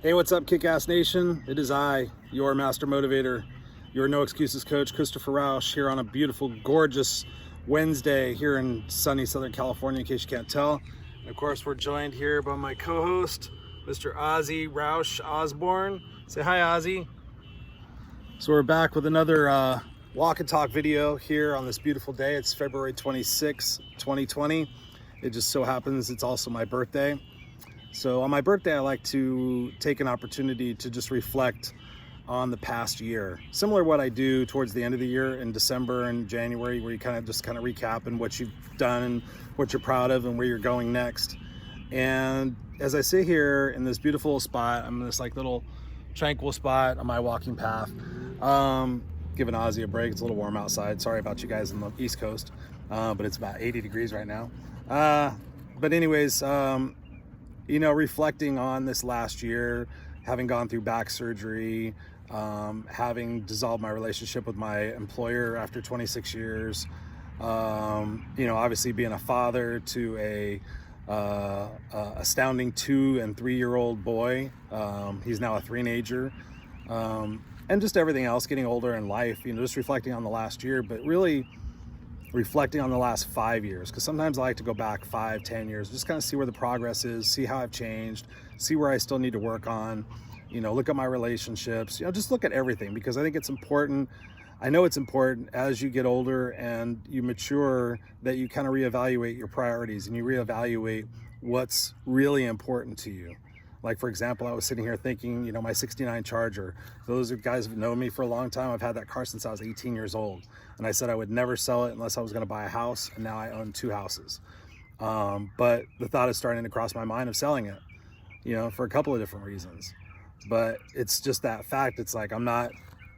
Hey, what's up, Kick-Ass Nation? It is I, your master motivator, your no excuses coach, Christopher Rausch, here on a beautiful, gorgeous Wednesday here in sunny Southern California, in case you can't tell. And of course, we're joined here by my co-host, Mr. Ozzy Rausch Osborne. Say hi, Ozzy. So we're back with another walk and talk video here on this beautiful day. It's February 26, 2020. It just so happens it's also my birthday. So on my birthday, I like to take an opportunity to just reflect on the past year. Similar to what I do towards the end of the year in December and January, where you kind of recap and what you've done and what you're proud of and where you're going next. And as I sit here in this beautiful spot, I'm in this like little tranquil spot on my walking path, giving Ozzy a break. It's a little warm outside. Sorry about you guys on the East Coast, but it's about 80 degrees right now. But anyways, you know, reflecting on this last year, having gone through back surgery, having dissolved my relationship with my employer after 26 years, you know, obviously being a father to a astounding 2- and 3-year-old boy. He's now a three-nager, and just everything else, getting older in life, you know, just reflecting on the last year, but really reflecting on the last 5 years, because sometimes I like to go back 5-10 years, just kind of see where the progress is, see how I've changed, see where I still need to work on, you know, look at my relationships, you know, just look at everything, because I think it's important. I know it's important as you get older and you mature that you kind of reevaluate your priorities and you reevaluate what's really important to you. Like, for example, I was sitting here thinking, you know, my 69 Charger, those are guys who've known me for a long time. I've had that car since I was 18 years old. And I said I would never sell it unless I was going to buy a house. And now I own 2 houses. But the thought is starting to cross my mind of selling it, you know, for a couple of different reasons. But it's just that fact. It's like, I'm not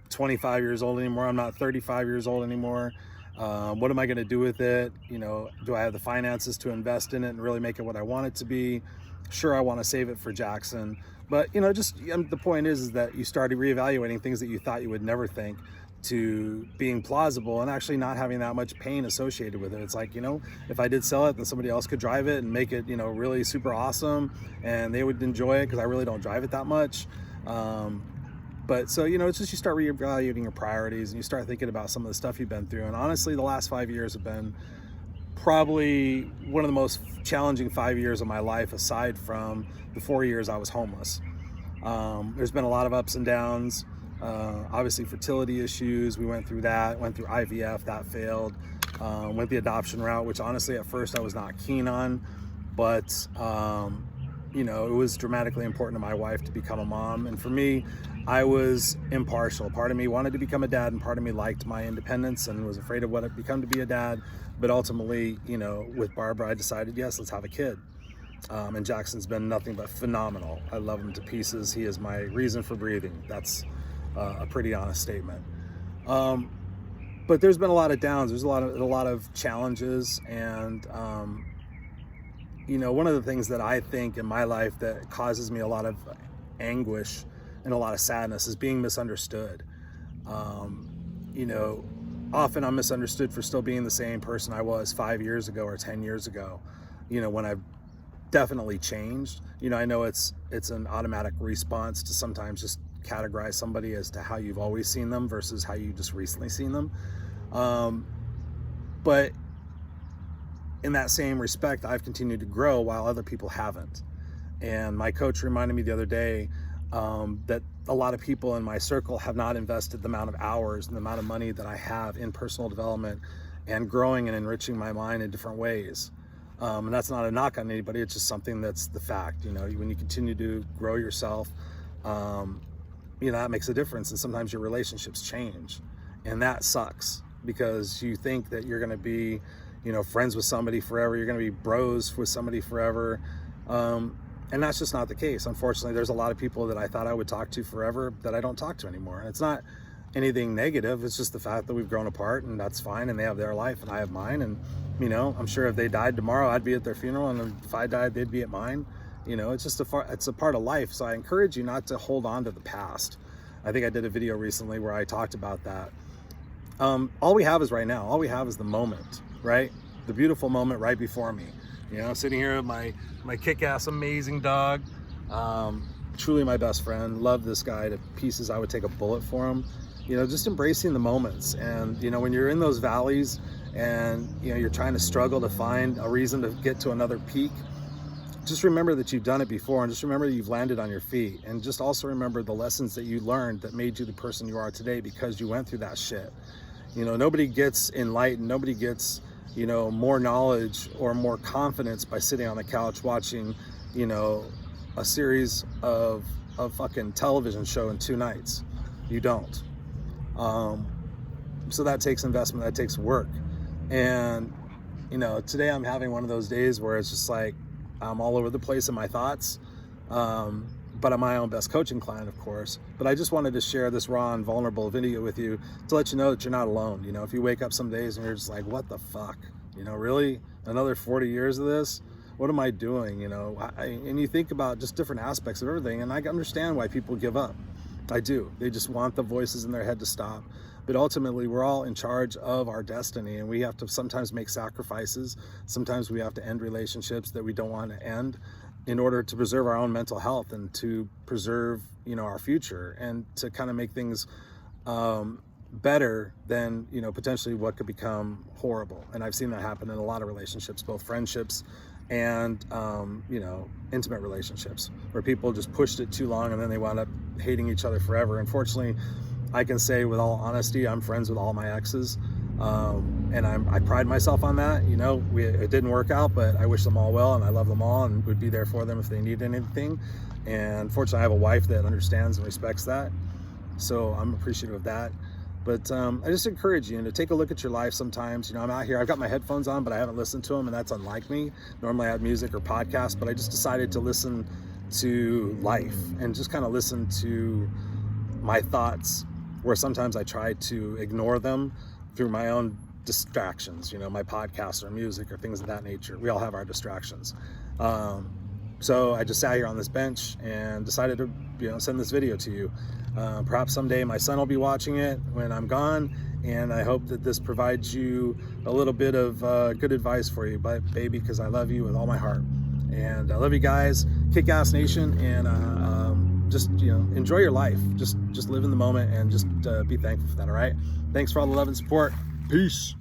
25 years old anymore. I'm not 35 years old anymore. What am I going to do with it? You know, do I have the finances to invest in it and really make it what I want it to be? Sure, I want to save it for Jackson, but you know, just the point is that you started reevaluating things that you thought you would never think to being plausible and actually not having that much pain associated with it. It's like, you know, if I did sell it, then somebody else could drive it and make it, you know, really super awesome, and they would enjoy it because I really don't drive it that much. But so, you know, it's just you start reevaluating your priorities and you start thinking about some of the stuff you've been through. And honestly, the last 5 years have been probably one of the most challenging 5 years of my life, aside from the 4 years I was homeless. There's been a lot of ups and downs, obviously fertility issues. We went through that, went through IVF, that failed, went the adoption route, which honestly at first I was not keen on, but you know, it was dramatically important to my wife to become a mom. And for me, I was impartial. Part of me wanted to become a dad, and part of me liked my independence and was afraid of what it become to be a dad. But ultimately, you know, with Barbara, I decided, yes, let's have a kid. And Jackson's been nothing but phenomenal. I love him to pieces. He is my reason for breathing. That's a pretty honest statement. But there's been a lot of downs. There's a lot of challenges, and you know, one of the things that I think in my life that causes me a lot of anguish and a lot of sadness is being misunderstood. You know, often I'm misunderstood for still being the same person I was 5 years ago or 10 years ago, you know, when I've definitely changed. You know, I know it's an automatic response to sometimes just categorize somebody as to how you've always seen them versus how you just recently seen them. But in that same respect, I've continued to grow while other people haven't. And my coach reminded me the other day that a lot of people in my circle have not invested the amount of hours and the amount of money that I have in personal development and growing and enriching my mind in different ways. And that's not a knock on anybody. It's just something that's the fact. You know, when you continue to grow yourself, you know, that makes a difference. And sometimes your relationships change, and that sucks because you think that you're going to be, you know, friends with somebody forever. You're going to be bros with somebody forever. And that's just not the case. Unfortunately, there's a lot of people that I thought I would talk to forever that I don't talk to anymore. It's not anything negative. It's just the fact that we've grown apart, and that's fine. And they have their life and I have mine. And, you know, I'm sure if they died tomorrow, I'd be at their funeral. And if I died, they'd be at mine. You know, it's just it's a part of life. So I encourage you not to hold on to the past. I think I did a video recently where I talked about that. All we have is right now. All we have is the moment, right? The beautiful moment right before me. You know, sitting here with my kick-ass amazing dog. truly my best friend. Love this guy to pieces. I would take a bullet for him. Just embracing the moments. And, when you're in those valleys and, you're trying to struggle to find a reason to get to another peak, just remember that you've done it before, and just remember that you've landed on your feet, and just also remember the lessons that you learned that made you the person you are today because you went through that shit. Nobody gets enlightened, nobody gets, more knowledge or more confidence by sitting on the couch watching, a series of fucking television show in 2 nights. You don't. So that takes investment, that takes work. And, today I'm having one of those days where it's just like, I'm all over the place in my thoughts, but I'm my own best coaching client, of course. But I just wanted to share this raw and vulnerable video with you to let you know that you're not alone. If you wake up some days and you're just like, what the fuck? Really? Another 40 years of this? What am I doing? And you think about just different aspects of everything, and I understand why people give up. I do. They just want the voices in their head to stop. But ultimately, we're all in charge of our destiny, and we have to sometimes make sacrifices. Sometimes we have to end relationships that we don't want to end in order to preserve our own mental health and to preserve, our future, and to kind of make things better than, potentially what could become horrible. And I've seen that happen in a lot of relationships, both friendships and, intimate relationships, where people just pushed it too long and then they wound up hating each other forever. Unfortunately, I can say with all honesty, I'm friends with all my exes, and I pride myself on that. It didn't work out, but I wish them all well, and I love them all, and would be there for them if they need anything. And fortunately, I have a wife that understands and respects that, so I'm appreciative of that. But I just encourage you to take a look at your life sometimes. I'm out here, I've got my headphones on, but I haven't listened to them, and that's unlike me. Normally I have music or podcasts, but I just decided to listen to life and just kind of listen to my thoughts, where sometimes I try to ignore them through my own distractions, my podcasts or music or things of that nature. We all have our distractions. So I just sat here on this bench and decided to, send this video to you. Perhaps someday my son will be watching it when I'm gone, and I hope that this provides you a little bit of good advice for you, but baby, because I love you with all my heart. And I love you guys, Kick-Ass Nation, and just enjoy your life. Just live in the moment and just be thankful for that. All right. Thanks for all the love and support. Peace.